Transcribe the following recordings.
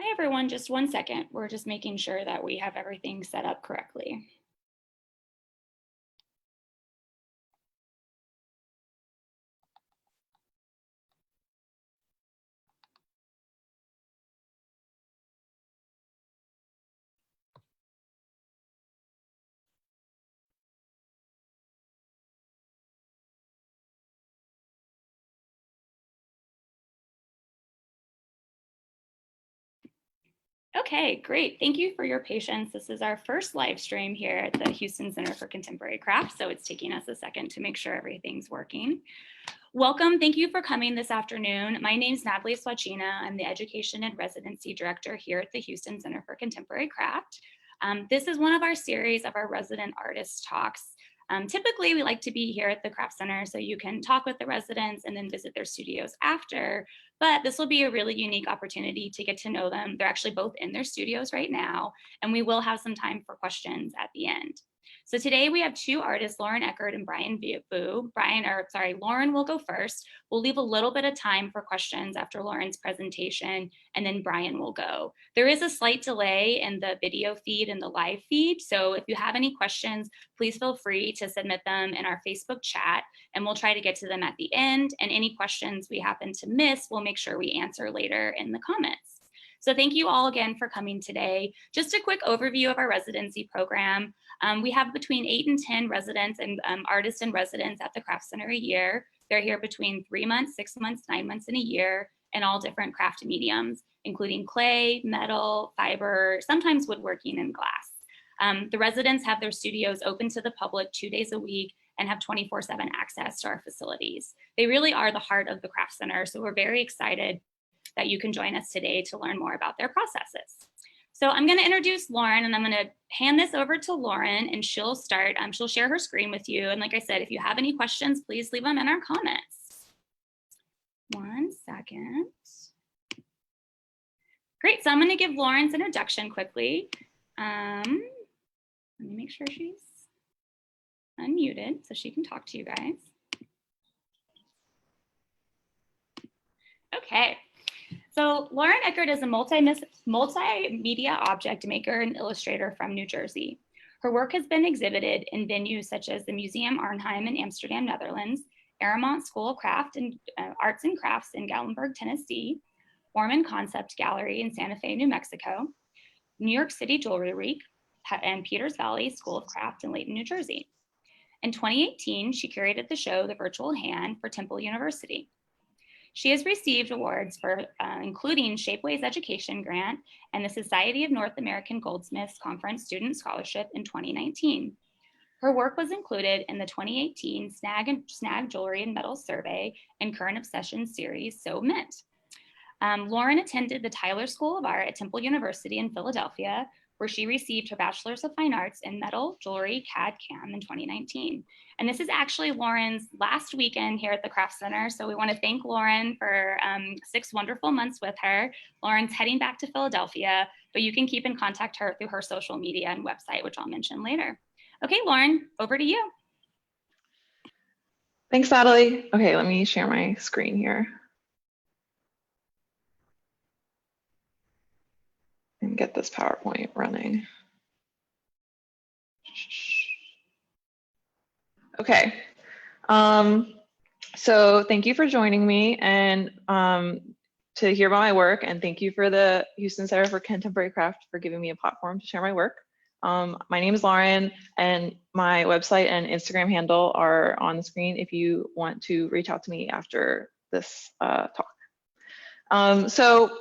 Hi, everyone. Just 1 second. We're just making sure that we have everything set up correctly. Okay, great. Thank you for your patience. This is our first live stream here at the Houston Center for Contemporary Craft, so it's taking us a second to make sure everything's working. Welcome. Thank you for coming this afternoon. My name is Natalie Swachina. I'm the Education and Residency Director here at the Houston Center for Contemporary Craft. This is one of our series of our resident artist talks. Typically, we like to be here at the Craft Center so you can talk with the residents and then visit their studios after. But this will be a really unique opportunity to get to know them. They're actually both in their studios right now, and we will have some time for questions at the end. So today we have two artists, Lauren Eckert and Brian Vu. Lauren will go first. We'll leave a little bit of time for questions after Lauren's presentation, and then Brian will go. There is a slight delay in the video feed and the live feed. So if you have any questions, please feel free to submit them in our Facebook chat, and we'll try to get to them at the end. And any questions we happen to miss, we'll make sure we answer later in the comments. So thank you all again for coming today. Just a quick overview of our residency program. We have between 8 and 10 residents and artists in residence at the Craft Center a year. They're here between 3 months, 6 months, 9 months, and a year in all different craft mediums, including clay, metal, fiber, sometimes woodworking, and glass. The residents have their studios open to the public 2 days a week and have 24/7 access to our facilities. They really are the heart of the Craft Center, so we're very excited that you can join us today to learn more about their processes. So I'm going to introduce Lauren, and I'm going to hand this over to Lauren, and she'll start. She'll share her screen with you. And like I said, if you have any questions, please leave them in our comments. 1 second. Great. So I'm going to give Lauren's introduction quickly. Let me make sure she's unmuted so she can talk to you guys. Okay. So Lauren Eckert is a multimedia object maker and illustrator from New Jersey. Her work has been exhibited in venues such as the Museum Arnhem in Amsterdam, Netherlands, Aramont School of Craft and Arts and Crafts in Gatlinburg, Tennessee, Orman Concept Gallery in Santa Fe, New Mexico, New York City Jewelry Week, and Peters Valley School of Craft in Layton, New Jersey. In 2018, she curated the show The Virtual Hand for Temple University. She has received awards for including Shapeways Education Grant and the Society of North American Goldsmiths Conference Student Scholarship in 2019. Her work was included in the 2018 Snag Jewelry and Metals Survey and Current Obsessions series, So Mint. Lauren attended the Tyler School of Art at Temple University in Philadelphia, where she received her Bachelor's of Fine Arts in Metal, Jewelry, CAD/CAM in 2019. And this is actually Lauren's last weekend here at the Craft Center. So we want to thank Lauren for 6 wonderful months with her. Lauren's heading back to Philadelphia, but you can keep in contact her through her social media and website, which I'll mention later. Okay, Lauren, over to you. Thanks, Natalie. Okay, let me share my screen here. And get this PowerPoint running. Okay, so thank you for joining me and to hear about my work, and thank you for the Houston Center for Contemporary Craft for giving me a platform to share my work. My name is Lauren, and my website and Instagram handle are on the screen if you want to reach out to me after this talk. So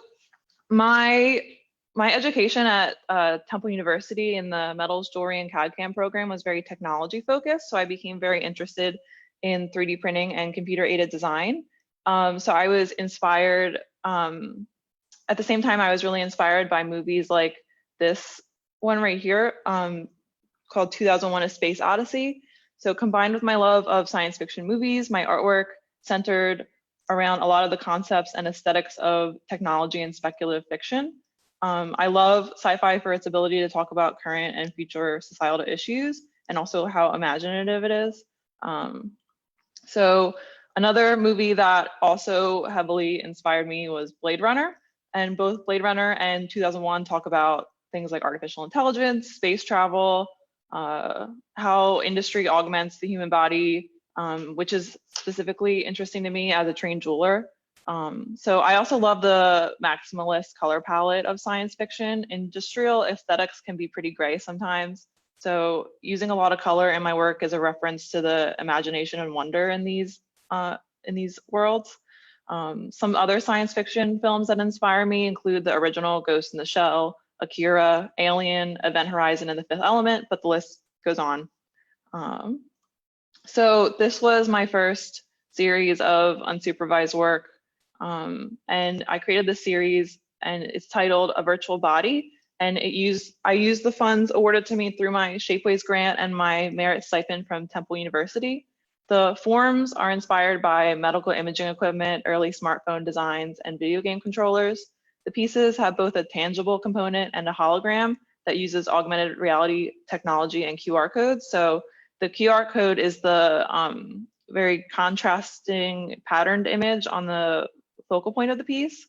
my education at Temple University in the Metals, Jewelry, and CAD/CAM program was very technology focused, so I became very interested in 3D printing and computer-aided design. So I was inspired, at the same time I was really inspired by movies like this one right here called 2001: A Space Odyssey. So combined with my love of science fiction movies, my artwork centered around a lot of the concepts and aesthetics of technology and speculative fiction. I love sci-fi for its ability to talk about current and future societal issues and also how imaginative it is. So another movie that also heavily inspired me was Blade Runner. And both Blade Runner and 2001 talk about things like artificial intelligence, space travel, how industry augments the human body, which is specifically interesting to me as a trained jeweler. So I also love the maximalist color palette of science fiction. Industrial aesthetics can be pretty gray sometimes. So using a lot of color in my work is a reference to the imagination and wonder in these worlds. Some other science fiction films that inspire me include the original Ghost in the Shell, Akira, Alien, Event Horizon, and The Fifth Element, but the list goes on. So this was my first series of unsupervised work. And I created this series and it's titled A Virtual Body. And I used the funds awarded to me through my Shapeways grant and my merit stipend from Temple University. The forms are inspired by medical imaging equipment, early smartphone designs, and video game controllers. The pieces have both a tangible component and a hologram that uses augmented reality technology and QR codes. So the QR code is the very contrasting patterned image on the focal point of the piece.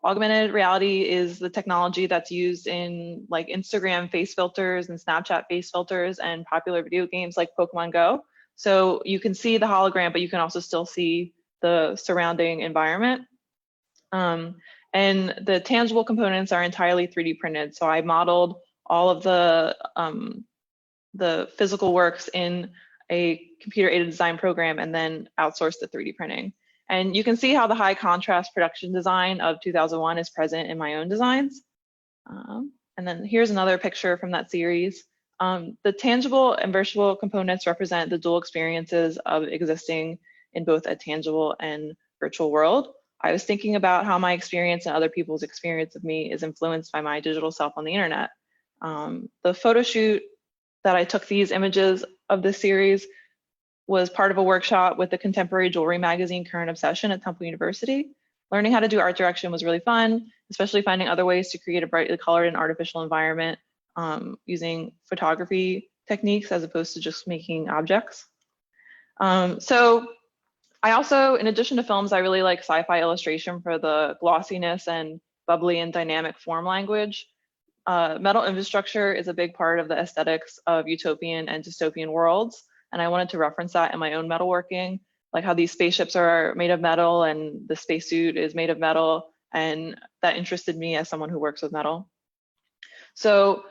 Augmented reality is the technology that's used in like Instagram face filters and Snapchat face filters and popular video games like Pokemon Go. So you can see the hologram, but you can also still see the surrounding environment. And the tangible components are entirely 3D printed. So I modeled all of the physical works in a computer-aided design program and then outsourced the 3D printing. And you can see how the high contrast production design of 2001 is present in my own designs. And then here's another picture from that series. The tangible and virtual components represent the dual experiences of existing in both a tangible and virtual world. I was thinking about how my experience and other people's experience of me is influenced by my digital self on the internet. The photo shoot that I took these images of this series was part of a workshop with the contemporary jewelry magazine Current Obsession at Temple University. Learning how to do art direction was really fun, especially finding other ways to create a brightly colored and artificial environment using photography techniques as opposed to just making objects. So I also, in addition to films, I really like sci-fi illustration for the glossiness and bubbly and dynamic form language. Metal infrastructure is a big part of the aesthetics of utopian and dystopian worlds. And I wanted to reference that in my own metalworking, like how these spaceships are made of metal and the spacesuit is made of metal. And that interested me as someone who works with metal. So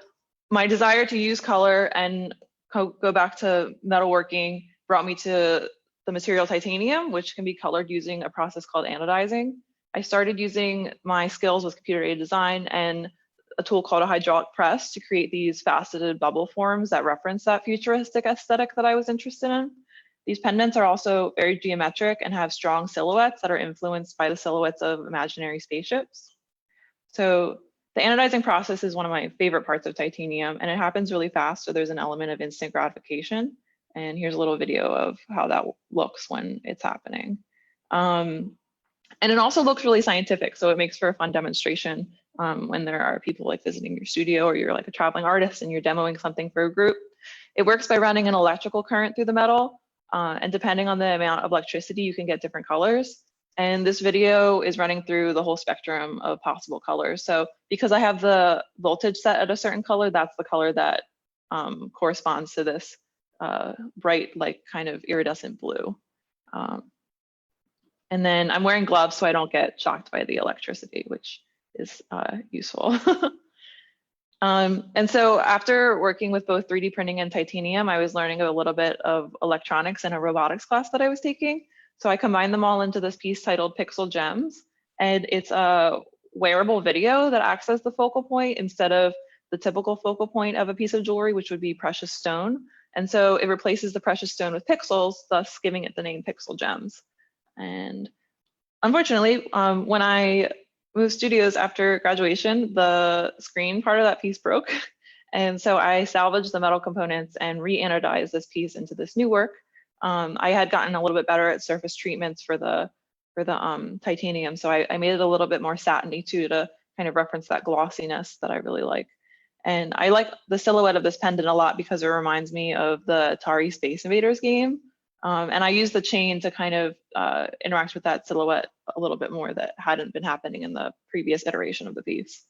my desire to use color and go back to metalworking brought me to the material titanium, which can be colored using a process called anodizing. I started using my skills with computer-aided design and a tool called a hydraulic press to create these faceted bubble forms that reference that futuristic aesthetic that I was interested in. These pendants are also very geometric and have strong silhouettes that are influenced by the silhouettes of imaginary spaceships. So the anodizing process is one of my favorite parts of titanium, and it happens really fast, so there's an element of instant gratification. And here's a little video of how that looks when it's happening. And it also looks really scientific, so it makes for a fun demonstration when there are people like visiting your studio or you're like a traveling artist and you're demoing something for a group. It works by running an electrical current through the metal, and depending on the amount of electricity, you can get different colors. And this video is running through the whole spectrum of possible colors. So because I have the voltage set at a certain color, that's the color that corresponds to this bright, like kind of iridescent blue. And then I'm wearing gloves so I don't get shocked by the electricity, which is useful. And so after working with both 3D printing and titanium, I was learning a little bit of electronics in a robotics class that I was taking. So I combined them all into this piece titled Pixel Gems. And it's a wearable video that acts as the focal point instead of the typical focal point of a piece of jewelry, which would be precious stone. And so it replaces the precious stone with pixels, thus giving it the name Pixel Gems. And unfortunately, when I moved studios after graduation, the screen part of that piece broke. And so I salvaged the metal components and re-anodized this piece into this new work. I had gotten a little bit better at surface treatments for the titanium, so I made it a little bit more satiny too to kind of reference that glossiness that I really like. And I like the silhouette of this pendant a lot because it reminds me of the Atari Space Invaders game. And I used the chain to kind of interact with that silhouette a little bit more that hadn't been happening in the previous iteration of the piece.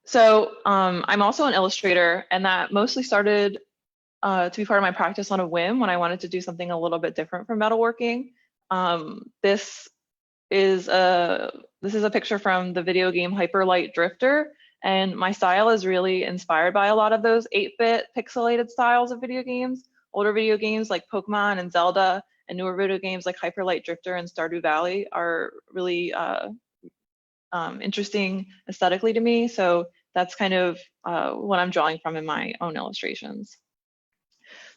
So I'm also an illustrator, and that mostly started to be part of my practice on a whim when I wanted to do something a little bit different from metalworking. This is a picture from the video game Hyper Light Drifter, and my style is really inspired by a lot of those 8-bit pixelated styles of video games. Older video games like Pokemon and Zelda, and newer video games like Hyper Light Drifter and Stardew Valley are really interesting aesthetically to me. So that's kind of what I'm drawing from in my own illustrations.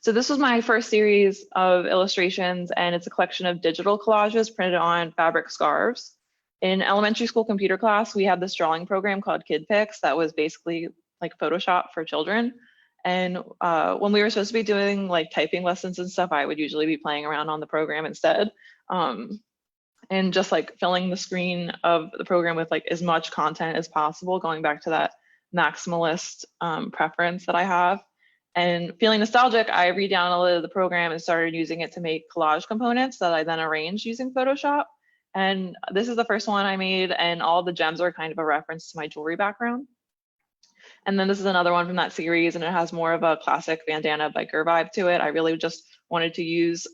So this was my first series of illustrations, and it's a collection of digital collages printed on fabric scarves. In elementary school computer class, we had this drawing program called KidPix that was basically like Photoshop for children. And when we were supposed to be doing like typing lessons and stuff, I would usually be playing around on the program instead. And just like filling the screen of the program with like as much content as possible, going back to that maximalist preference that I have. And feeling nostalgic, I re-downloaded the program and started using it to make collage components that I then arranged using Photoshop. And this is the first one I made, and all the gems are kind of a reference to my jewelry background. And then this is another one from that series, and it has more of a classic bandana biker vibe to it. I really just wanted to use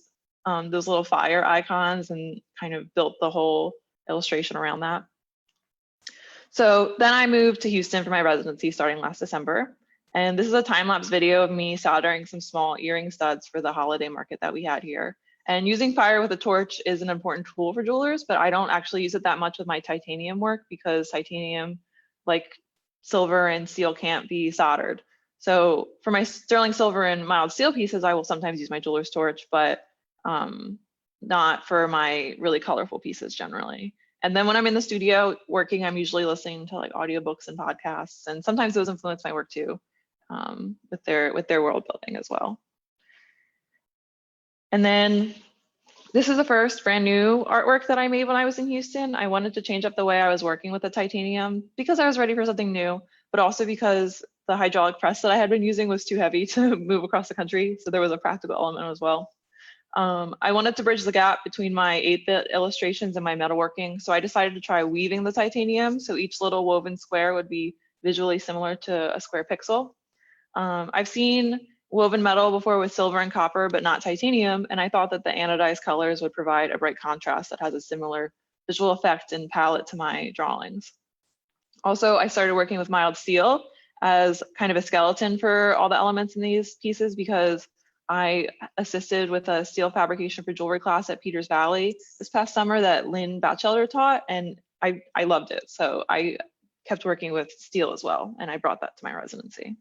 those little fire icons and kind of built the whole illustration around that. So then I moved to Houston for my residency starting last December. And this is a time-lapse video of me soldering some small earring studs for the holiday market that we had here. And using fire with a torch is an important tool for jewelers, but I don't actually use it that much with my titanium work because titanium, like silver and steel, can't be soldered. So for my sterling silver and mild steel pieces, I will sometimes use my jeweler's torch, but not for my really colorful pieces generally. And then when I'm in the studio working, I'm usually listening to like audiobooks and podcasts, and sometimes those influence my work too, with their world building as well. And then this is the first brand new artwork that I made when I was in Houston. I wanted to change up the way I was working with the titanium because I was ready for something new, but also because the hydraulic press that I had been using was too heavy to move across the country. So there was a practical element as well. I wanted to bridge the gap between my 8-bit illustrations and my metalworking, so I decided to try weaving the titanium, so each little woven square would be visually similar to a square pixel. I've seen woven metal before with silver and copper, but not titanium, and I thought that the anodized colors would provide a bright contrast that has a similar visual effect and palette to my drawings. Also, I started working with mild steel as kind of a skeleton for all the elements in these pieces because I assisted with a steel fabrication for jewelry class at Peters Valley this past summer that Lynn Batchelder taught, and I loved it. So I kept working with steel as well, and I brought that to my residency.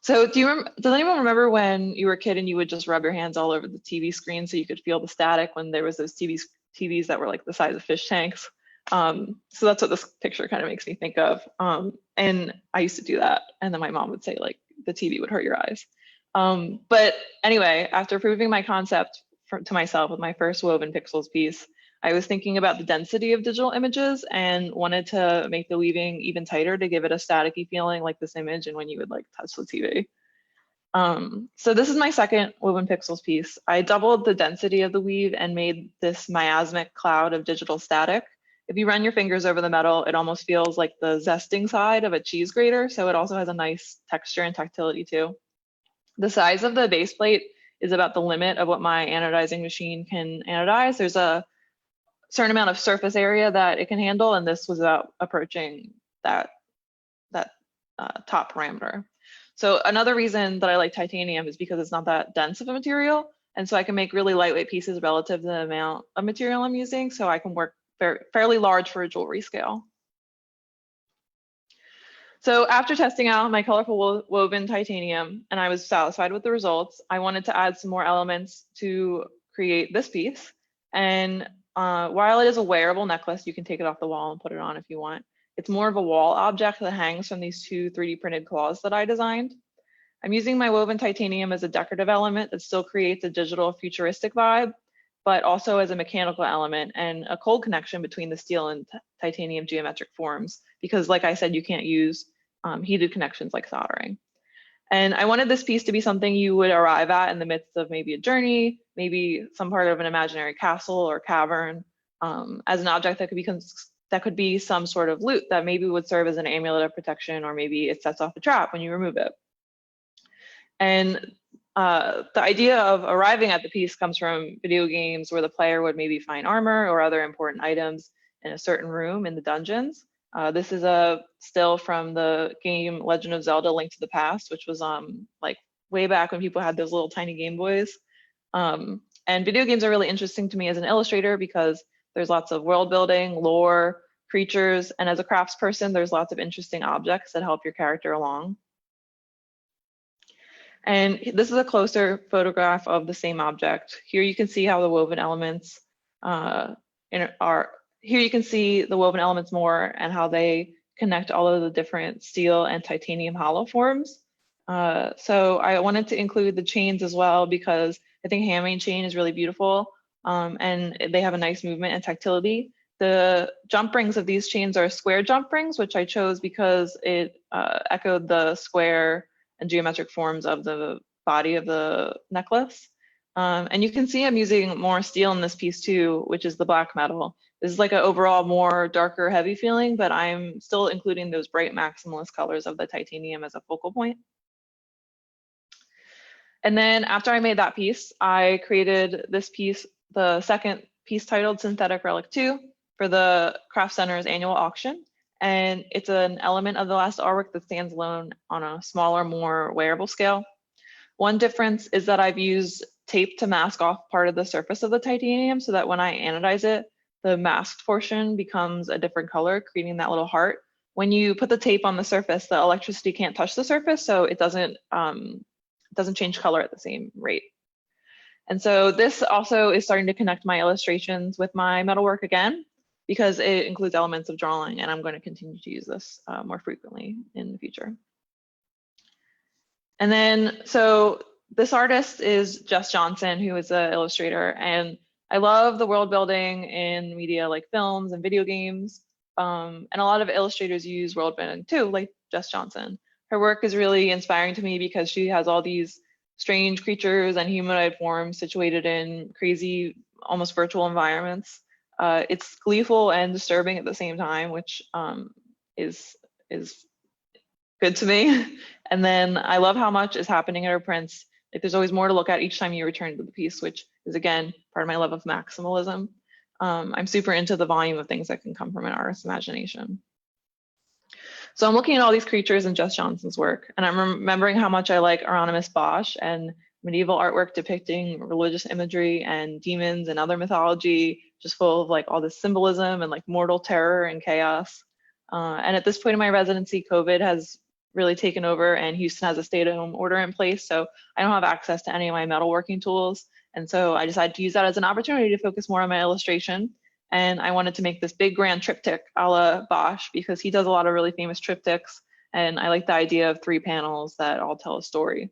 So does anyone remember when you were a kid and you would just rub your hands all over the TV screen so you could feel the static when there was those TVs that were like the size of fish tanks? So that's what this picture kind of makes me think of. And I used to do that, and then my mom would say like the TV would hurt your eyes. But anyway, after proving my concept to myself with my first woven pixels piece, I was thinking about the density of digital images and wanted to make the weaving even tighter to give it a staticky feeling like this image and when you would like touch the TV. So this is my second woven pixels piece. I doubled the density of the weave and made this miasmic cloud of digital static. If you run your fingers over the metal, it almost feels like the zesting side of a cheese grater. So it also has a nice texture and tactility too. The size of the base plate is about the limit of what my anodizing machine can anodize. There's a certain amount of surface area that it can handle, and this was about approaching that top parameter. So another reason that I like titanium is because it's not that dense of a material, and so I can make really lightweight pieces relative to the amount of material I'm using, so I can work fairly large for a jewelry scale. So after testing out my colorful woven titanium and I was satisfied with the results, I wanted to add some more elements to create this piece. And while it is a wearable necklace, you can take it off the wall and put it on if you want. It's more of a wall object that hangs from these two 3D printed claws that I designed. I'm using my woven titanium as a decorative element that still creates a digital futuristic vibe, but also as a mechanical element and a cold connection between the steel and titanium geometric forms, because like I said, you can't use heated connections like soldering. And I wanted this piece to be something you would arrive at in the midst of maybe a journey, maybe some part of an imaginary castle or cavern, as an object that could be some sort of loot that maybe would serve as an amulet of protection, or maybe it sets off a trap when you remove it. And the idea of arriving at the piece comes from video games where the player would maybe find armor or other important items in a certain room in the dungeons. This is a still from the game Legend of Zelda: Link to the Past, which was like way back when people had those little tiny Game Boys. And video games are really interesting to me as an illustrator because there's lots of world building, lore, creatures, and as a craftsperson, there's lots of interesting objects that help your character along. And this is a closer photograph of the same object. Here you can see how the woven elements here you can see the woven elements more and how they connect all of the different steel and titanium hollow forms. So I wanted to include the chains as well because I think handmade chain is really beautiful, and they have a nice movement and tactility. The jump rings of these chains are square jump rings, which I chose because it echoed the square and geometric forms of the body of the necklace. And you can see I'm using more steel in this piece too, which is the black metal. This is like an overall more darker, heavy feeling, but I'm still including those bright maximalist colors of the titanium as a focal point. And then after I made that piece, I created this piece, the second piece titled Synthetic Relic 2 for the Craft Center's annual auction. And it's an element of the last artwork that stands alone on a smaller, more wearable scale. One difference is that I've used tape to mask off part of the surface of the titanium so that when I anodize it, the masked portion becomes a different color, creating that little heart. When you put the tape on the surface, the electricity can't touch the surface, so it doesn't change color at the same rate. And so this also is starting to connect my illustrations with my metalwork again, because it includes elements of drawing, and I'm going to continue to use this more frequently in the future. And then, so this artist is Jess Johnson, who is an illustrator, and I love the world building in media like films and video games. And a lot of illustrators use world building too, like Jess Johnson. Her work is really inspiring to me because she has all these strange creatures and humanoid forms situated in crazy, almost virtual environments. It's gleeful and disturbing at the same time, which is good to me. And then I love how much is happening in her prints. Like there's always more to look at each time you return to the piece, which is again part of my love of maximalism. I'm super into the volume of things that can come from an artist's imagination. So I'm looking at all these creatures in Jess Johnson's work, and I'm remembering how much I like Hieronymus Bosch and medieval artwork depicting religious imagery and demons and other mythology, just full of like all this symbolism and like mortal terror and chaos. And at this point in my residency, COVID has really taken over and Houston has a stay-at-home order in place, so I don't have access to any of my metalworking tools. And so I decided to use that as an opportunity to focus more on my illustration. And I wanted to make this big grand triptych a la Bosch because he does a lot of really famous triptychs. And I like the idea of 3 panels that all tell a story.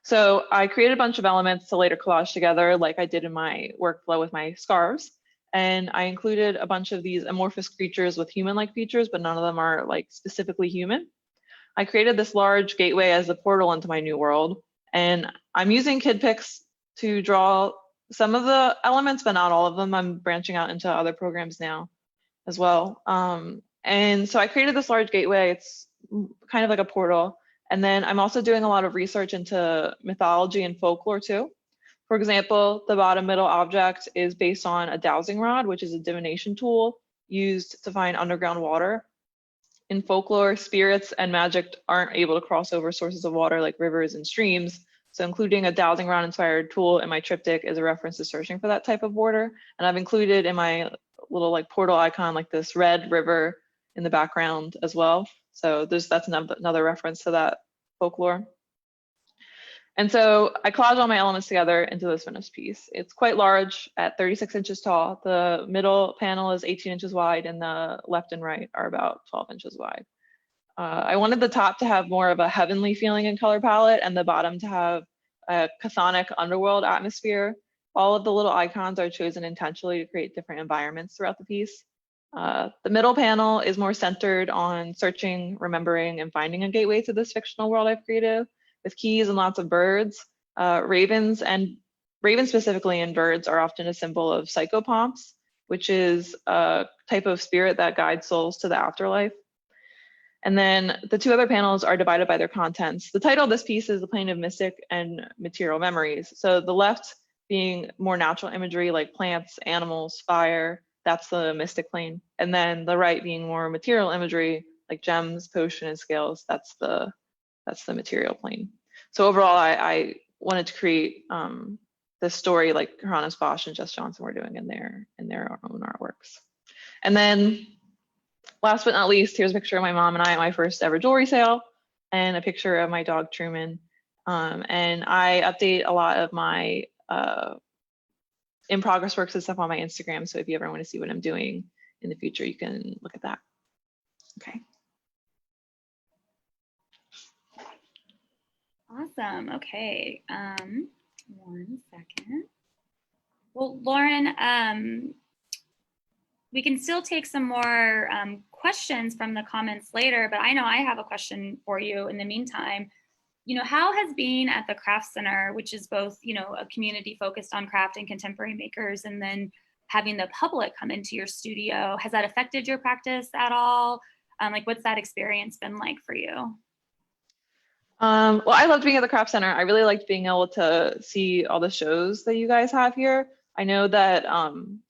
So I created a bunch of elements to later collage together like I did in my workflow with my scarves. And I included a bunch of these amorphous creatures with human-like features, but none of them are like specifically human. I created this large gateway as the portal into my new world. And I'm using KidPix to draw some of the elements, but not all of them. I'm branching out into other programs now as well. And so I created this large gateway. It's kind of like a portal. And then I'm also doing a lot of research into mythology and folklore too. For example, the bottom middle object is based on a dowsing rod, which is a divination tool used to find underground water. In folklore, spirits and magic aren't able to cross over sources of water like rivers and streams. So including a dowsing rod inspired tool in my triptych is a reference to searching for that type of water. And I've included in my little like portal icon, like this red river in the background as well. So that's another reference to that folklore. And so I collage all my elements together into this finished piece. It's quite large at 36 inches tall. The middle panel is 18 inches wide and the left and right are about 12 inches wide. I wanted the top to have more of a heavenly feeling and color palette and the bottom to have a chthonic underworld atmosphere. All of the little icons are chosen intentionally to create different environments throughout the piece. The middle panel is more centered on searching, remembering, and finding a gateway to this fictional world I've created with keys and lots of birds. Ravens specifically and birds are often a symbol of psychopomps, which is a type of spirit that guides souls to the afterlife. And then the two other panels are divided by their contents. The title of this piece is The Plane of Mystic and Material Memories. So the left being more natural imagery like plants, animals, fire, that's the mystic plane. And then the right being more material imagery like gems, potion, and scales, that's the material plane. So overall, I wanted to create this story like Hieronymus Bosch and Jess Johnson were doing in their own artworks. And then last but not least, here's a picture of my mom and I at my first ever jewelry sale, and a picture of my dog Truman. And I update a lot of my in progress works and stuff on my Instagram. So if you ever want to see what I'm doing in the future, you can look at that. Okay. Awesome. Okay. 1 second. Well, Lauren, we can still take some more questions from the comments later, but I know I have a question for you in the meantime. You know, how has being at the Craft Center, which is both, you know, a community focused on craft and contemporary makers, and then having the public come into your studio, has that affected your practice at all? Like, what's that experience been like for you? Well, I loved being at the Craft Center. I really liked being able to see all the shows that you guys have here. I know that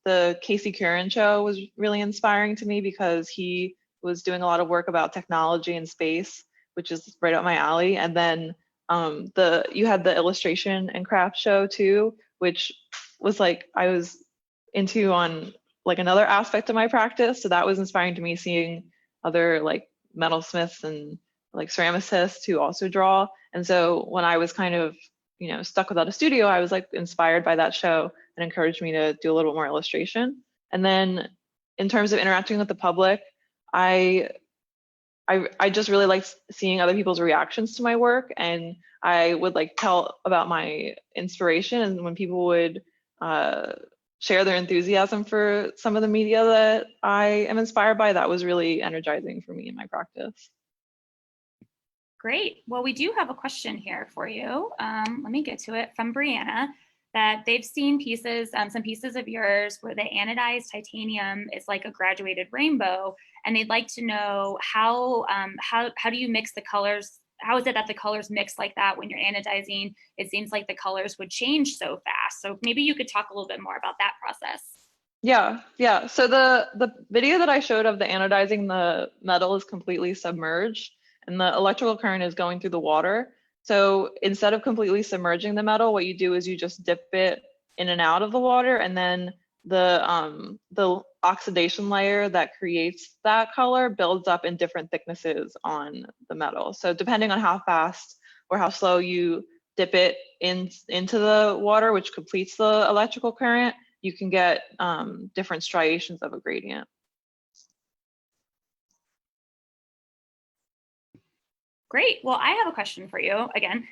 the Casey Curran show was really inspiring to me because he was doing a lot of work about technology and space, which is right up my alley. And then you had the illustration and craft show too, which was like I was into on like another aspect of my practice. So that was inspiring to me, seeing other like metalsmiths and like ceramicists who also draw. And so when I was kind of, you know, stuck without a studio, I was like inspired by that show and encouraged me to do a little bit more illustration. And then in terms of interacting with the public, I just really liked seeing other people's reactions to my work, and I would like tell about my inspiration, and when people would share their enthusiasm for some of the media that I am inspired by, that was really energizing for me in my practice. Great. Well, we do have a question here for you. Let me get to it from Brianna, that they've seen pieces, some pieces of yours where the anodized titanium is like a graduated rainbow, and they'd like to know how do you mix the colors? How is it that the colors mix like that when you're anodizing? It seems like the colors would change so fast. So maybe you could talk a little bit more about that process. Yeah. So the video that I showed of the anodizing the metal is completely submerged, and the electrical current is going through the water. So instead of completely submerging the metal, what you do is you just dip it in and out of the water, and then the oxidation layer that creates that color builds up in different thicknesses on the metal. So depending on how fast or how slow you dip it into the water, which completes the electrical current, you can get different striations of a gradient. Great. Well, I have a question for you again.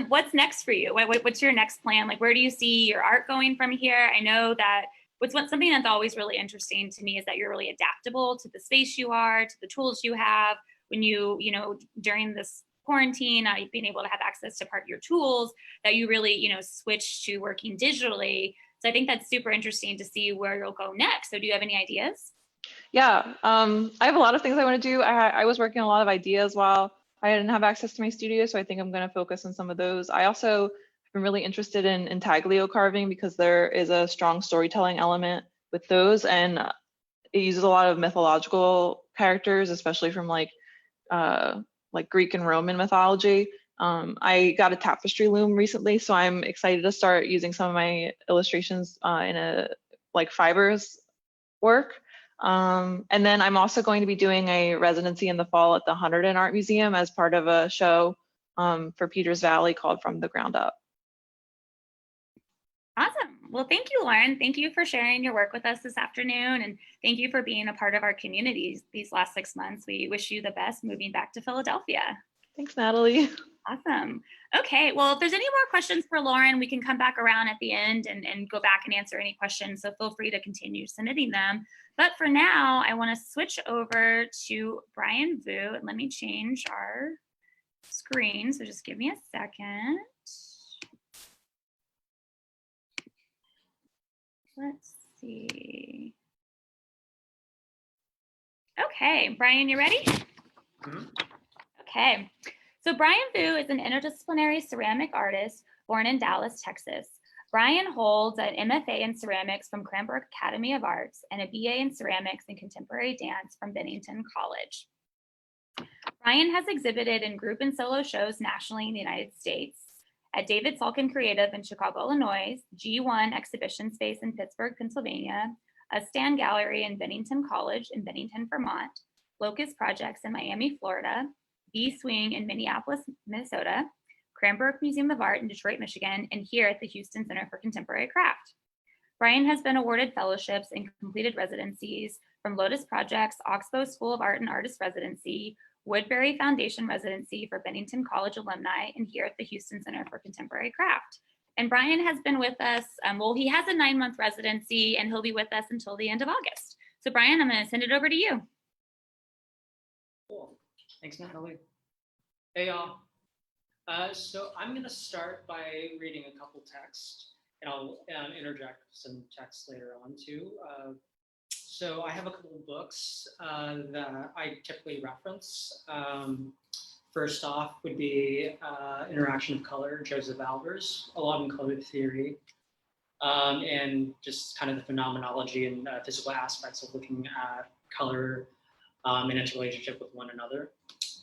What's next for you? What's your next plan? Like, where do you see your art going from here? I know that something that's always really interesting to me is that you're really adaptable to the space you are, to the tools you have. When you know, during this quarantine, being able to have access to part of your tools, that you really, you know, switch to working digitally. So I think that's super interesting to see where you'll go next. So do you have any ideas? Yeah, I have a lot of things I want to do. I was working on a lot of ideas while I didn't have access to my studio, so I think I'm going to focus on some of those. I also have been really interested in intaglio carving because there is a strong storytelling element with those, and it uses a lot of mythological characters, especially from like Greek and Roman mythology. I got a tapestry loom recently, so I'm excited to start using some of my illustrations in a like fibers work. And then I'm also going to be doing a residency in the fall at the Hunterdon Art Museum as part of a show for Peters Valley called From the Ground Up. Awesome. Well, thank you, Lauren. Thank you for sharing your work with us this afternoon. And thank you for being a part of our communities these last 6 months. We wish you the best moving back to Philadelphia. Thanks, Natalie. Awesome. Okay, well, if there's any more questions for Lauren, we can come back around at the end and go back and answer any questions. So feel free to continue submitting them. But for now, I want to switch over to Brian Vu. And let me change our screen. So just give me a second. Let's see. Okay, Brian, you ready? Mhm. Okay. So Brian Vu is an interdisciplinary ceramic artist born in Dallas, Texas. Brian holds an MFA in ceramics from Cranbrook Academy of Arts and a BA in ceramics and contemporary dance from Bennington College. Brian has exhibited in group and solo shows nationally in the United States, at David Salkin Creative in Chicago, Illinois, G1 Exhibition Space in Pittsburgh, Pennsylvania, a Stand Gallery in Bennington College in Bennington, Vermont, Locust Projects in Miami, Florida, B-Swing in Minneapolis, Minnesota, Cranbrook Museum of Art in Detroit, Michigan, and here at the Houston Center for Contemporary Craft. Brian has been awarded fellowships and completed residencies from Lotus Projects, Oxbow School of Art and Artist Residency, Woodbury Foundation Residency for Bennington College alumni, and here at the Houston Center for Contemporary Craft. And Brian has been with us, well, he has a 9-month residency and he'll be with us until the end of August. So Brian, I'm gonna send it over to you. Cool. Thanks, Natalie. Hey, y'all. So I'm going to start by reading a couple texts, and I'll interject some text later on too. So I have a couple of books that I typically reference. First off would be Interaction of Color, Joseph Albers, a lot in color theory, and just kind of the phenomenology and physical aspects of looking at color in its relationship with one another.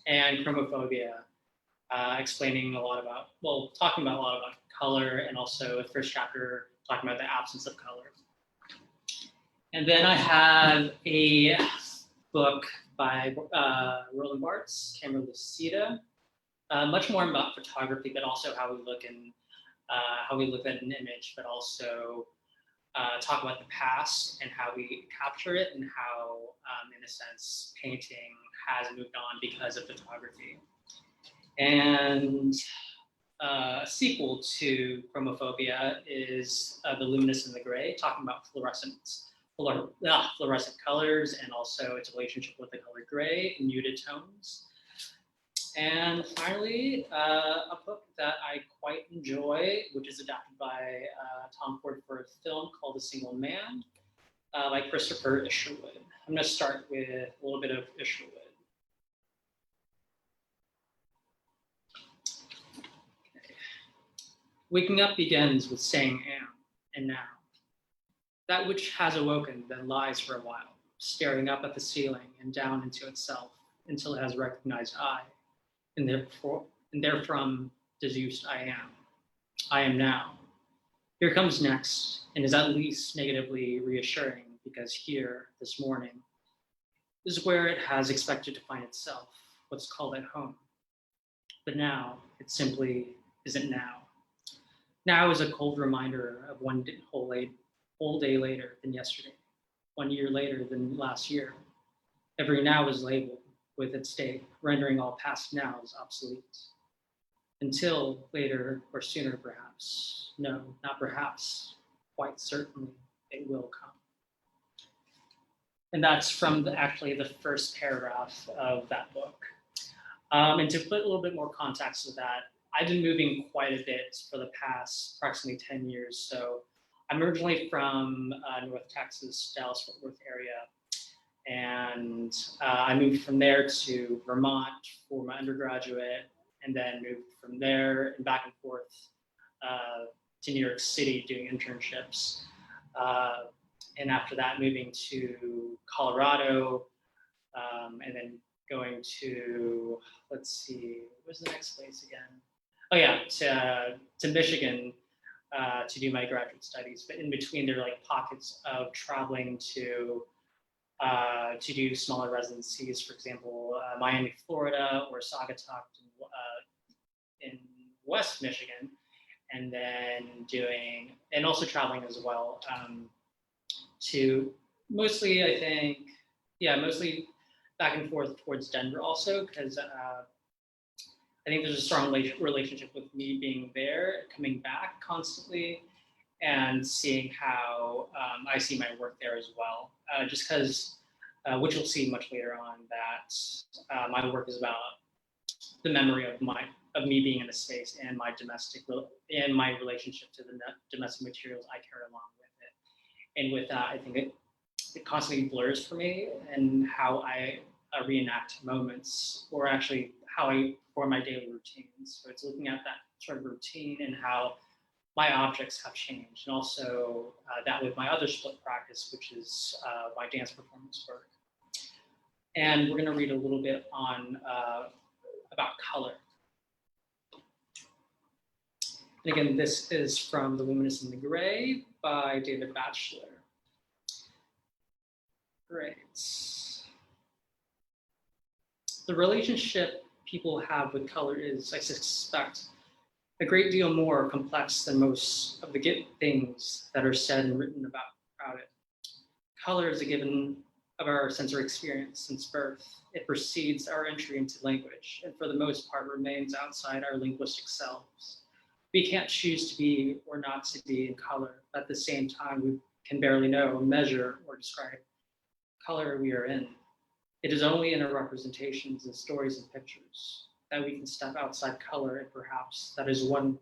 And Chromophobia, explaining a lot about, well, talking about a lot about color, and also the first chapter talking about the absence of color. And then I have a book by Roland Barthes, Camera Lucida, much more about photography, but also how we look in, how we look at an image, but also talk about the past and how we capture it, and how, in a sense, painting has moved on because of photography. And a sequel to Chromophobia is The Luminous and the Gray, talking about fluorescent colors and also its relationship with the color gray and muted tones. And finally, a book that I quite enjoy, which is adapted by Tom Ford for a film called The Single Man, by Christopher Isherwood. I'm going to start with a little bit of Isherwood. Okay. Waking up begins with saying am and now. That which has awoken then lies for a while, staring up at the ceiling and down into itself until it has recognized I, and therefrom deduced I am now. Here comes next, and is at least negatively reassuring, because here, this morning, is where it has expected to find itself, what's called at home. But now, it simply isn't now. Now is a cold reminder of one whole day later than yesterday, 1 year later than last year. Every now is labeled with its date, rendering all past nows obsolete. Until later or sooner, perhaps. No, not perhaps, quite certainly it will come. And that's from actually the first paragraph of that book. And to put a little bit more context to that, I've been moving quite a bit for the past approximately 10 years. So I'm originally from North Texas, Dallas-Fort Worth area. And I moved from there to Vermont for my undergraduate, and then moved from there and back and forth to New York City doing internships. And after that, moving to Colorado, and then going to, let's see, where's the next place again? Oh yeah, to Michigan to do my graduate studies. But in between, there are like pockets of traveling to do smaller residencies, for example, Miami, Florida, or Saugatuck in West Michigan, and then and also traveling as well to mostly, I think, mostly back and forth towards Denver also, because I think there's a strong relationship with me being there, coming back constantly, and seeing how I see my work there as well. Just because, which you'll see much later on, that my work is about the memory of me being in a space and my my relationship to the domestic materials I carry along with it. And with that, I think it constantly blurs for me and how I reenact moments, or actually how I form my daily routines. So it's looking at that sort of routine and how my objects have changed, and also that with my other split practice, which is my dance performance work. And we're going to read a little bit on about color. And again, this is from The Luminous and the Gray by David Batchelor. Great. The relationship people have with color is, I suspect, a great deal more complex than most of the things that are said and written about it. Color is a given of our sensory experience since birth. It precedes our entry into language, and for the most part remains outside our linguistic selves. We can't choose to be or not to be in color. At the same time, we can barely know, measure, or describe color we are in. It is only in our representations and stories and pictures that we can step outside color, and perhaps that is one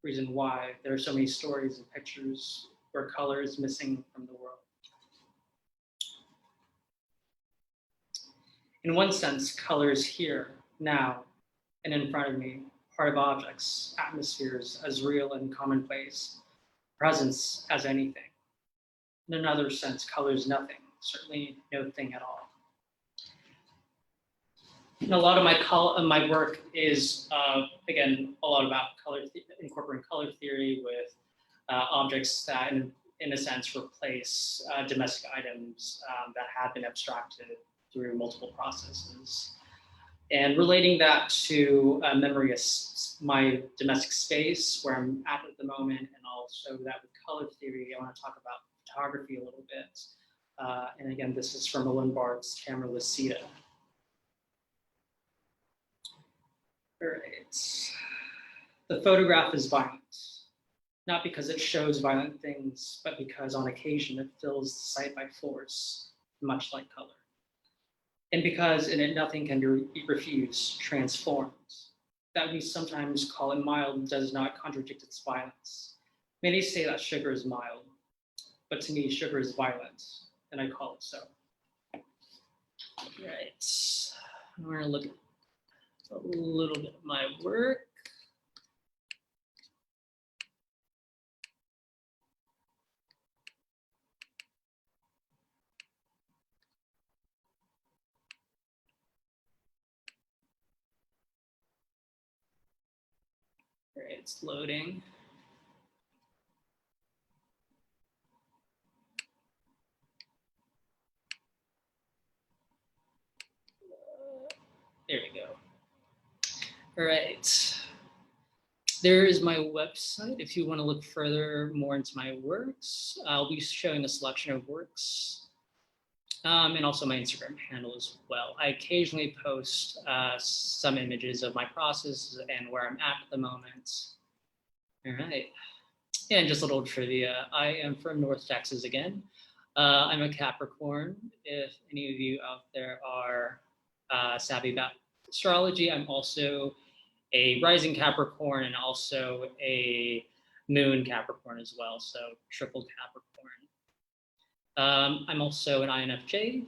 reason why there are so many stories and pictures where color is missing from the world. In one sense, color is here, now, and in front of me, part of objects, atmospheres, as real and commonplace, presence as anything. In another sense, color is nothing, certainly no thing at all. And a lot of my work is, again, a lot about incorporating color theory with objects that, in a sense, replace domestic items that have been abstracted through multiple processes. And relating that to memory of my domestic space, where I'm at the moment, and also that with color theory, I want to talk about photography a little bit. And again, this is from Ellen Bart's camera Lucida. All right. The photograph is violent, not because it shows violent things, but because on occasion it fills the sight by force, much like color. And because in it nothing can be refused, transformed. That we sometimes call it mild does not contradict its violence. Many say that sugar is mild, but to me, sugar is violent, and I call it so. Right. We're gonna look at a little bit of my work. All right, it's loading. There we go. All right. There is my website. If you want to look further more into my works, I'll be showing a selection of works, and also my Instagram handle as well. I occasionally post some images of my process and where I'm at the moment. All right. And just a little trivia. I am from North Texas again. I'm a Capricorn. If any of you out there are savvy about astrology, I'm also a rising Capricorn and also a moon Capricorn as well, so triple Capricorn. I'm also an INFJ,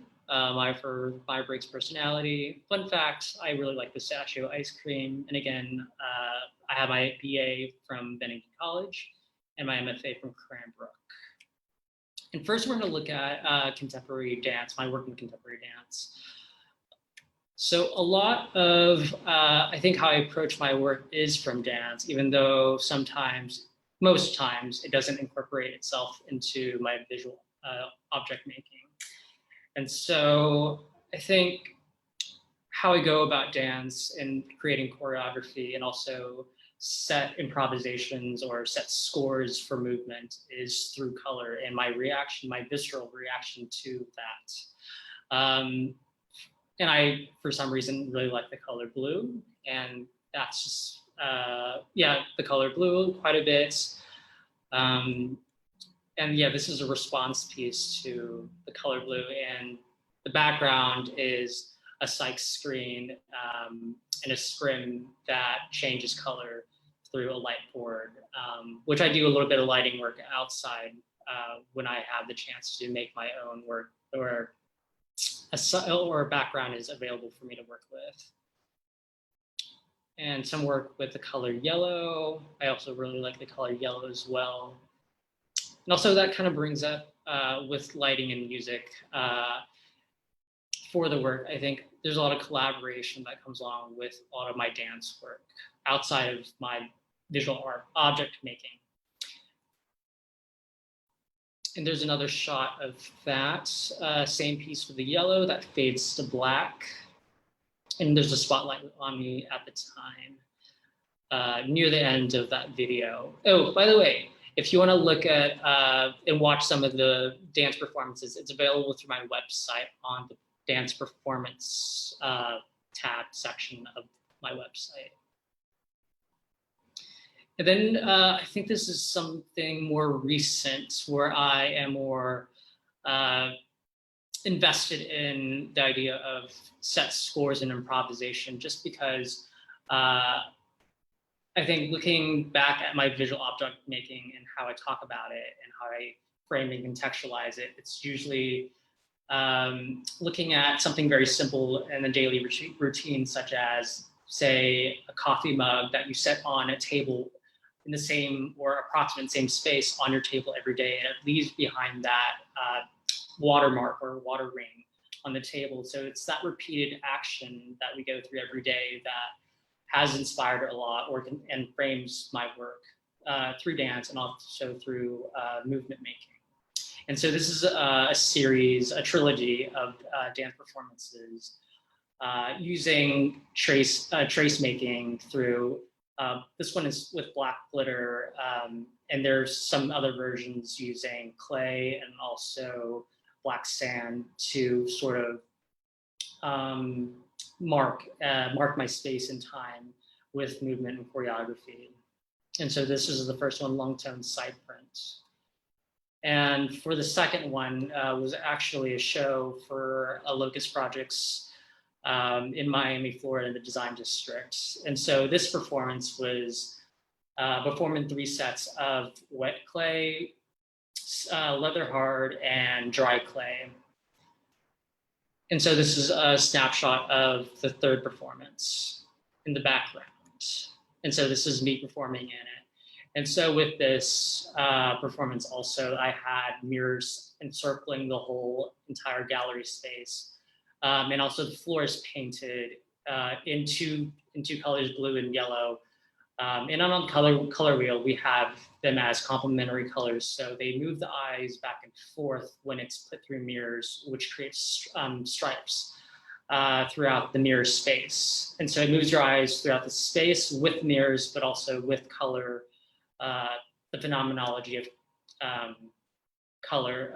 for Firebreak's personality. Fun fact, I really like pistachio ice cream. And again, I have my BA from Bennington College and my MFA from Cranbrook. And first we're gonna look at contemporary dance, my work in contemporary dance. So a lot of, I think how I approach my work is from dance, even though most times, it doesn't incorporate itself into my visual object making. And so I think how I go about dance and creating choreography and also set improvisations or set scores for movement is through color and my reaction, my visceral reaction to that. And I, for some reason, really like the color blue. And that's just, yeah, the color blue quite a bit. And yeah, this is a response piece to the color blue, and the background is a Sykes screen and a scrim that changes color through a light board, which I do a little bit of lighting work outside when I have the chance to make my own work, or a background is available for me to work with. And some work with the color yellow. I also really like the color yellow as well. And also that kind of brings up with lighting and music for the work. I think there's a lot of collaboration that comes along with a lot of my dance work outside of my visual art object making. And there's another shot of that same piece with the yellow that fades to black. And there's a spotlight on me at the time near the end of that video. Oh, by the way, if you want to look at and watch some of the dance performances, it's available through my website on the dance performance tab section of my website. And then I think this is something more recent where I am more invested in the idea of set scores and improvisation, just because I think looking back at my visual object making and how I talk about it and how I frame and contextualize it, it's usually looking at something very simple in a daily routine, such as, say, a coffee mug that you set on a table in the same or approximate same space on your table every day, and it leaves behind that watermark or water ring on the table. So it's that repeated action that we go through every day that has inspired a lot and frames my work through dance and also through movement making. And so this is a series, a trilogy of dance performances using trace making through, this one is with black glitter, and there's some other versions using clay and also black sand to sort of mark my space and time with movement and choreography. And so this is the first one, long tone side print. And for the second one was actually a show for a Locust Projects in Miami, Florida, in the Design District. And so this performance was performed in 3 sets of wet clay, leather hard, and dry clay. And so this is a snapshot of the third performance in the background. And so this is me performing in it. And so with this performance also, I had mirrors encircling the whole entire gallery space. And also the floor is painted in two colors, blue and yellow. And on the color wheel, we have them as complementary colors. So they move the eyes back and forth when it's put through mirrors, which creates stripes throughout the mirror space. And so it moves your eyes throughout the space with mirrors, but also with color, the phenomenology of color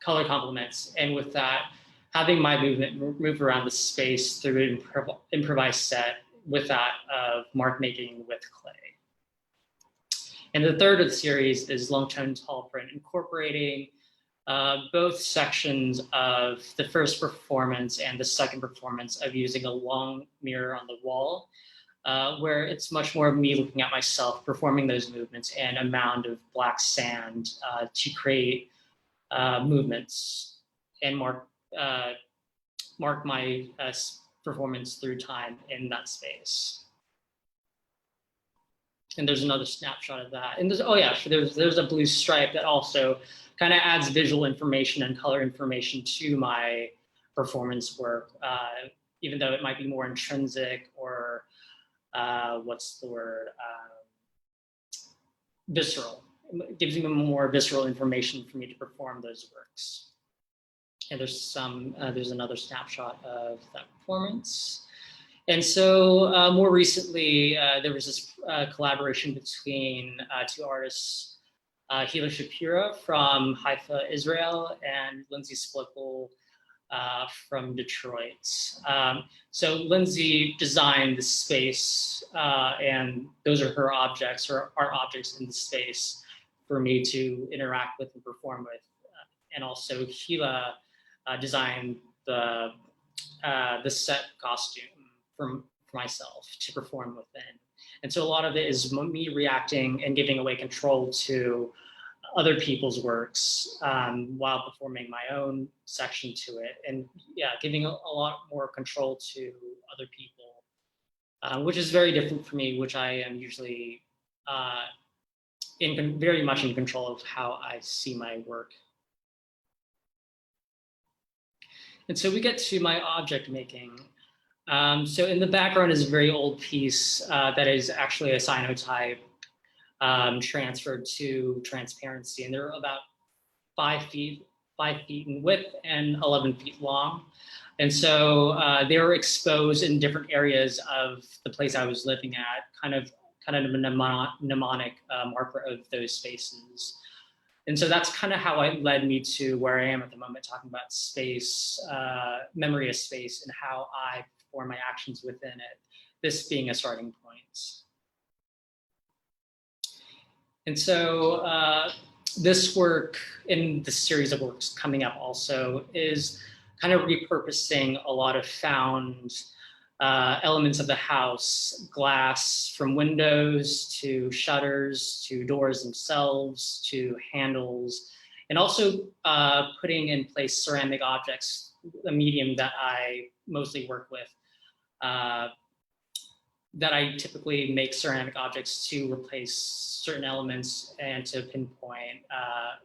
complements. And with that, having my movement move around the space through an improvised set with that of mark making with clay. And the third of the series is long tone tall print, incorporating both sections of the first performance and the second performance of using a long mirror on the wall, where it's much more of me looking at myself, performing those movements, and a mound of black sand to create movements and mark my performance through time in that space. And there's another snapshot of that. And there's a blue stripe that also kind of adds visual information and color information to my performance work, even though it might be more intrinsic or what's the word? Visceral. It gives me more visceral information for me to perform those works. And there's another snapshot of that performance. And so more recently, there was this collaboration between 2 artists, Hila Shapira from Haifa, Israel, and Lindsay Splickle from Detroit. So Lindsay designed the space, and those are her objects, or our objects in the space for me to interact with and perform with. And also Sheila designed the set costume for myself to perform within. And so a lot of it is me reacting and giving away control to other people's works while performing my own section to it. And yeah, giving a lot more control to other people, which is very different for me, which I am usually very much in control of how I see my work. And so we get to my object making. So in the background is a very old piece that is actually a cyanotype transferred to transparency, and they're about 5 feet in width and 11 feet long. And so they were exposed in different areas of the place I was living at, kind of a mnemonic marker of those spaces. And so that's kind of how it led me to where I am at the moment, talking about space, memory of space, and how I perform my actions within it, this being a starting point. And so this work in the series of works coming up also is kind of repurposing a lot of found elements of the house, glass from windows to shutters to doors themselves to handles, and also putting in place ceramic objects, a medium that I mostly work with, that I typically make ceramic objects to replace certain elements and to pinpoint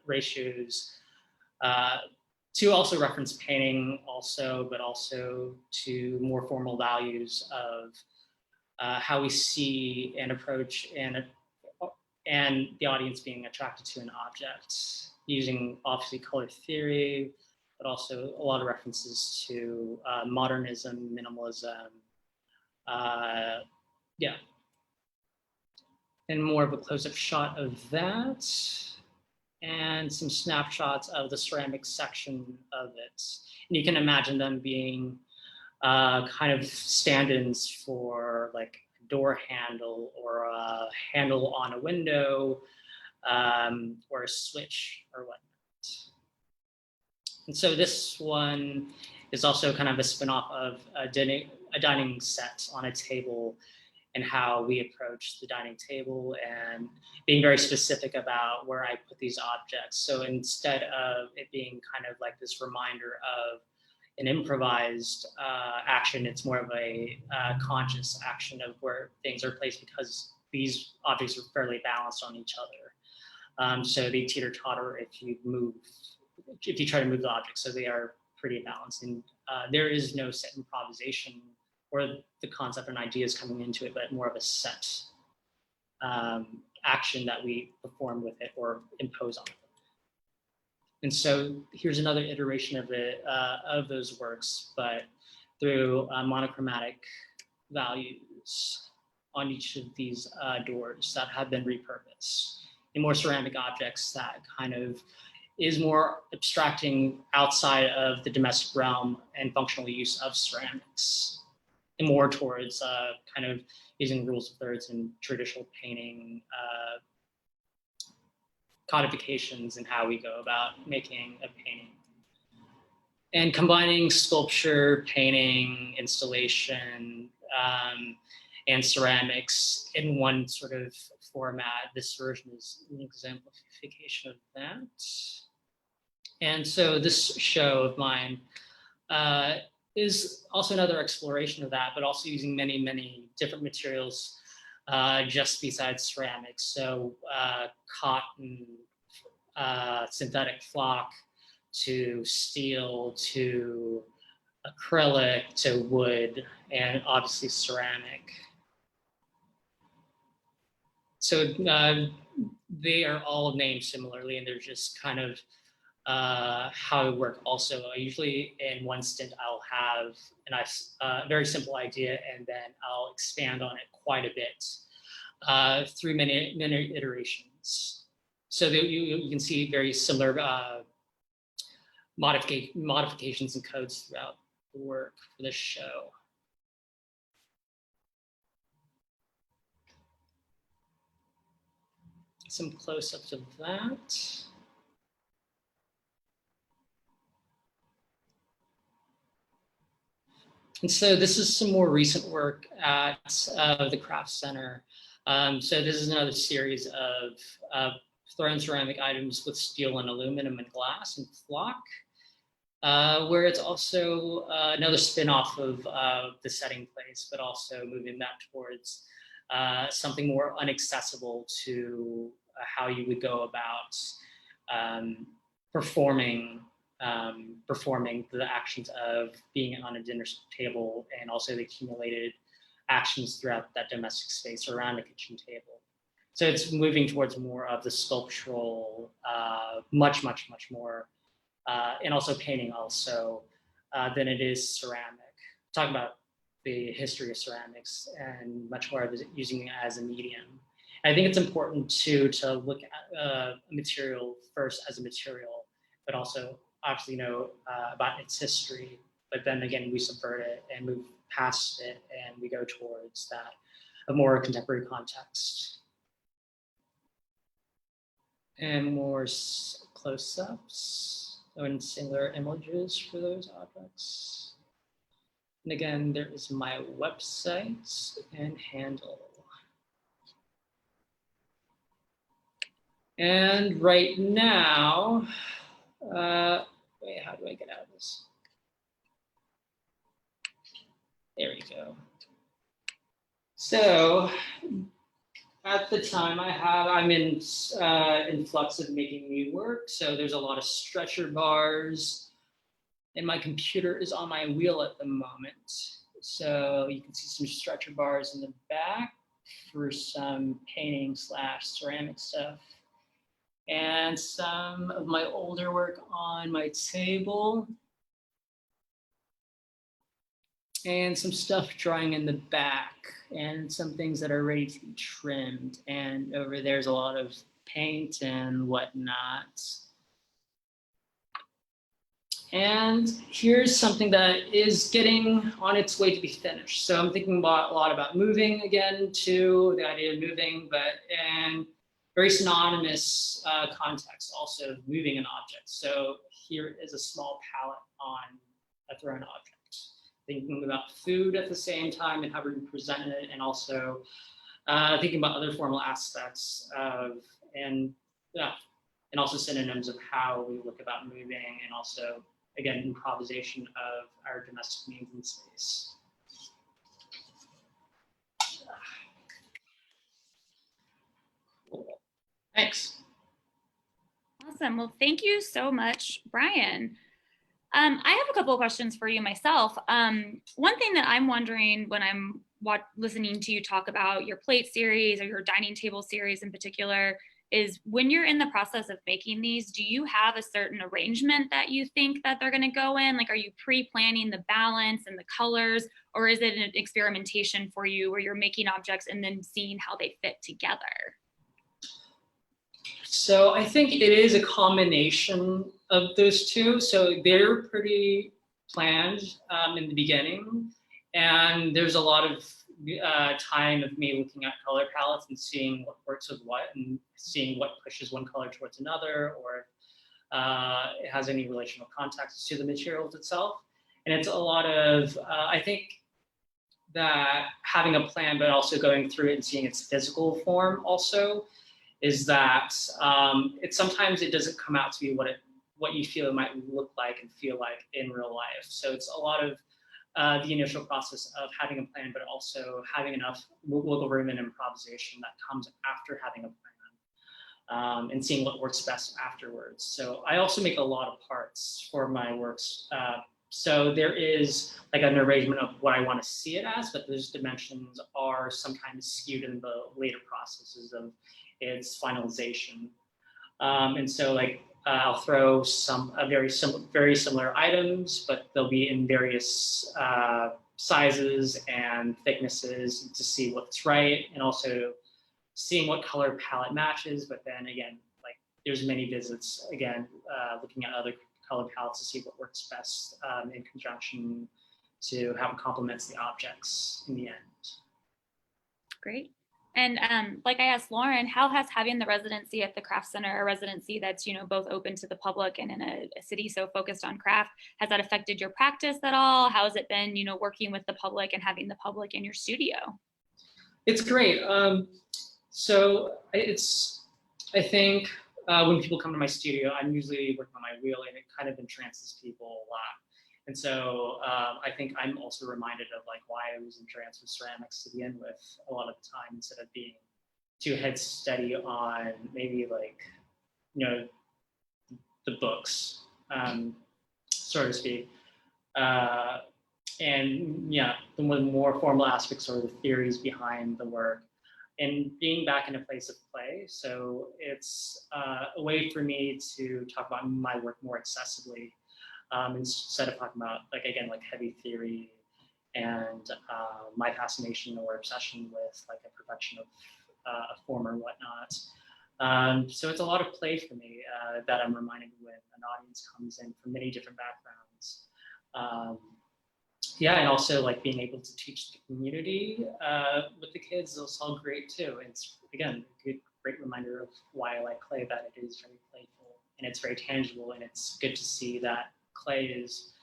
ratios, to also reference painting also, but also to more formal values of how we see and approach and the audience being attracted to an object, using obviously color theory, but also a lot of references to modernism, minimalism, yeah. And more of a close-up shot of that, and some snapshots of the ceramic section of it. And you can imagine them being kind of stand-ins for like a door handle or a handle on a window, or a switch or whatnot. And so this one is also kind of a spin-off of a dining set on a table, and how we approach the dining table, and being very specific about where I put these objects. So instead of it being kind of like this reminder of an improvised action, it's more of a conscious action of where things are placed, because these objects are fairly balanced on each other. So they teeter-totter if you try to move the objects, so they are pretty balanced. And there is no set improvisation or the concept and ideas coming into it, but more of a set action that we perform with it or impose on it. And so here's another iteration of it, of those works, but through monochromatic values on each of these doors that have been repurposed, and more ceramic objects that kind of is more abstracting outside of the domestic realm and functional use of ceramics, and more towards kind of using rules of thirds and traditional painting codifications and how we go about making a painting. And combining sculpture, painting, installation, and ceramics in one sort of format. This version is an exemplification of that. And so this show of mine is also another exploration of that, but also using many, many different materials just besides ceramics. So cotton, synthetic flock, to steel, to acrylic, to wood, and obviously ceramic. So they are all named similarly, and they're just kind of how I work. Also, usually in one stint, I'll have a very simple idea, and then I'll expand on it quite a bit through many iterations. So that you can see very similar modifications and codes throughout the work for this show. Some close-ups of that. And so this is some more recent work at the Craft Center. So this is another series of thrown ceramic items with steel and aluminum and glass and flock, where it's also another spin-off of the setting place, but also moving that towards something more inaccessible to how you would go about performing the actions of being on a dinner table, and also the accumulated actions throughout that domestic space around a kitchen table. So it's moving towards more of the sculptural, much more, and also painting also, than it is ceramic. Talk about the history of ceramics and much more of using it as a medium. I think it's important to look at a material first as a material, but also obviously know about its history. But then again, we subvert it and move past it, and we go towards that a more contemporary context. And more close-ups and singular images for those objects. And again, there is my website and handle. And right now, wait, how do I get out of this? There we go. So at the time I'm in flux of making new work. So there's a lot of stretcher bars, and my computer is on my wheel at the moment. So you can see some stretcher bars in the back for some painting / ceramic stuff. And some of my older work on my table. And some stuff drying in the back, and some things that are ready to be trimmed. And over there's a lot of paint and whatnot. And here's something that is getting on its way to be finished. So I'm thinking a lot about moving again, too, the idea of moving, but in very synonymous context, also moving an object. So here is a small palette on a thrown object. Thinking about food at the same time and how we present it, and also thinking about other formal aspects of, and also synonyms of how we look about moving, and also, again, improvisation of our domestic means in space. Thanks. Awesome. Well, thank you so much, Brian. I have a couple of questions for you myself. One thing that I'm wondering when I'm listening to you talk about your plate series or your dining table series in particular is, when you're in the process of making these, do you have a certain arrangement that you think that they're going to go in? Like, are you pre-planning the balance and the colors, or is it an experimentation for you where you're making objects and then seeing how they fit together? So I think it is a combination of those two. So they're pretty planned in the beginning, and there's a lot of time of me looking at color palettes and seeing what works with what, and seeing what pushes one color towards another, or it has any relational context to the materials itself. And it's a lot of, I think that having a plan, but also going through it and seeing its physical form also, is that sometimes it doesn't come out to be what you feel it might look like and feel like in real life. So it's a lot of the initial process of having a plan, but also having enough wiggle room and improvisation that comes after having a plan, and seeing what works best afterwards. So I also make a lot of parts for my works. So there is like an arrangement of what I want to see it as, but those dimensions are sometimes skewed in the later processes of its finalization. And so like I'll throw some very similar items, but they'll be in various sizes and thicknesses to see what's right, and also seeing what color palette matches. But then again, like there's many visits again, looking at other color palettes to see what works best in conjunction to how it complements the objects in the end. Great. And like I asked Lauren, how has having the residency at the Craft Center, a residency that's, you know, both open to the public and in a city so focused on craft, has that affected your practice at all? How has it been, you know, working with the public and having the public in your studio? It's great. So I think when people come to my studio, I'm usually working on my wheel, and it kind of entrances people a lot. And so I think I'm also reminded of like why I was entranced with ceramics to begin with a lot of the time, instead of being too head steady on maybe like, you know, the books, so to speak. And yeah, the more formal aspects or the theories behind the work, and being back in a place of play. So it's a way for me to talk about my work more accessibly, instead of talking about, like, again, like heavy theory and my fascination or obsession with like a perfection of a form or whatnot. So it's a lot of play for me that I'm reminded when an audience comes in from many different backgrounds. Yeah, and also like being able to teach the community with the kids is all great too. It's, again, a good, great reminder of why I like clay, that it is very playful and it's very tangible, and it's good to see that clay is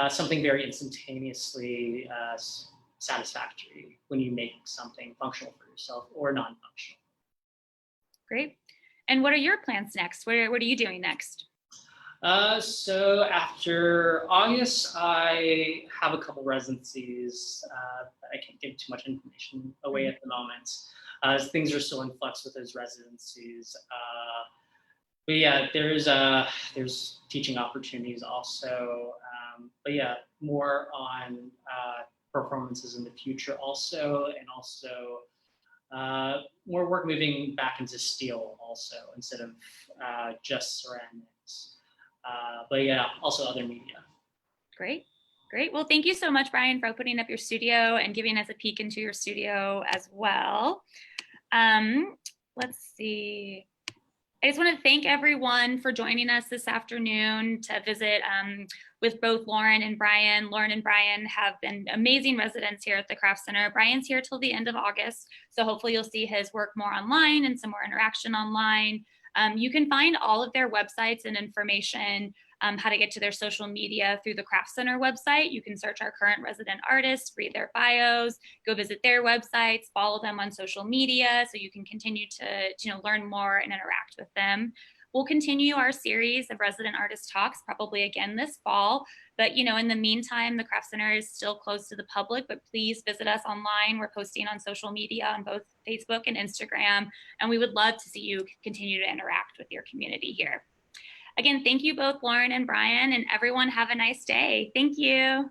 something very instantaneously satisfactory when you make something functional for yourself or non-functional. Great. And what are your plans next? What are you doing next? So after August, I have a couple residencies that I can't give too much information away at the moment. Things are still in flux with those residencies. But yeah, there's teaching opportunities also. But yeah, more on performances in the future also, and also more work moving back into steel also, instead of just ceramics. But yeah, also other media. Great. Great. Well, thank you so much, Brian, for opening up your studio and giving us a peek into your studio as well. Let's see. I just want to thank everyone for joining us this afternoon to visit with both Lauren and Brian. Lauren and Brian have been amazing residents here at the Craft Center. Brian's here till the end of August, so hopefully you'll see his work more online and some more interaction online. You can find all of their websites and information, how to get to their social media, through the Craft Center website. You can search our current resident artists, read their bios, go visit their websites, follow them on social media so you can continue to learn more and interact with them. We'll continue our series of resident artist talks probably again this fall, but in the meantime, the Craft Center is still closed to the public, but please visit us online. We're posting on social media on both Facebook and Instagram, and we would love to see you continue to interact with your community here. Again, thank you both, Lauren and Brian, and everyone have a nice day. Thank you.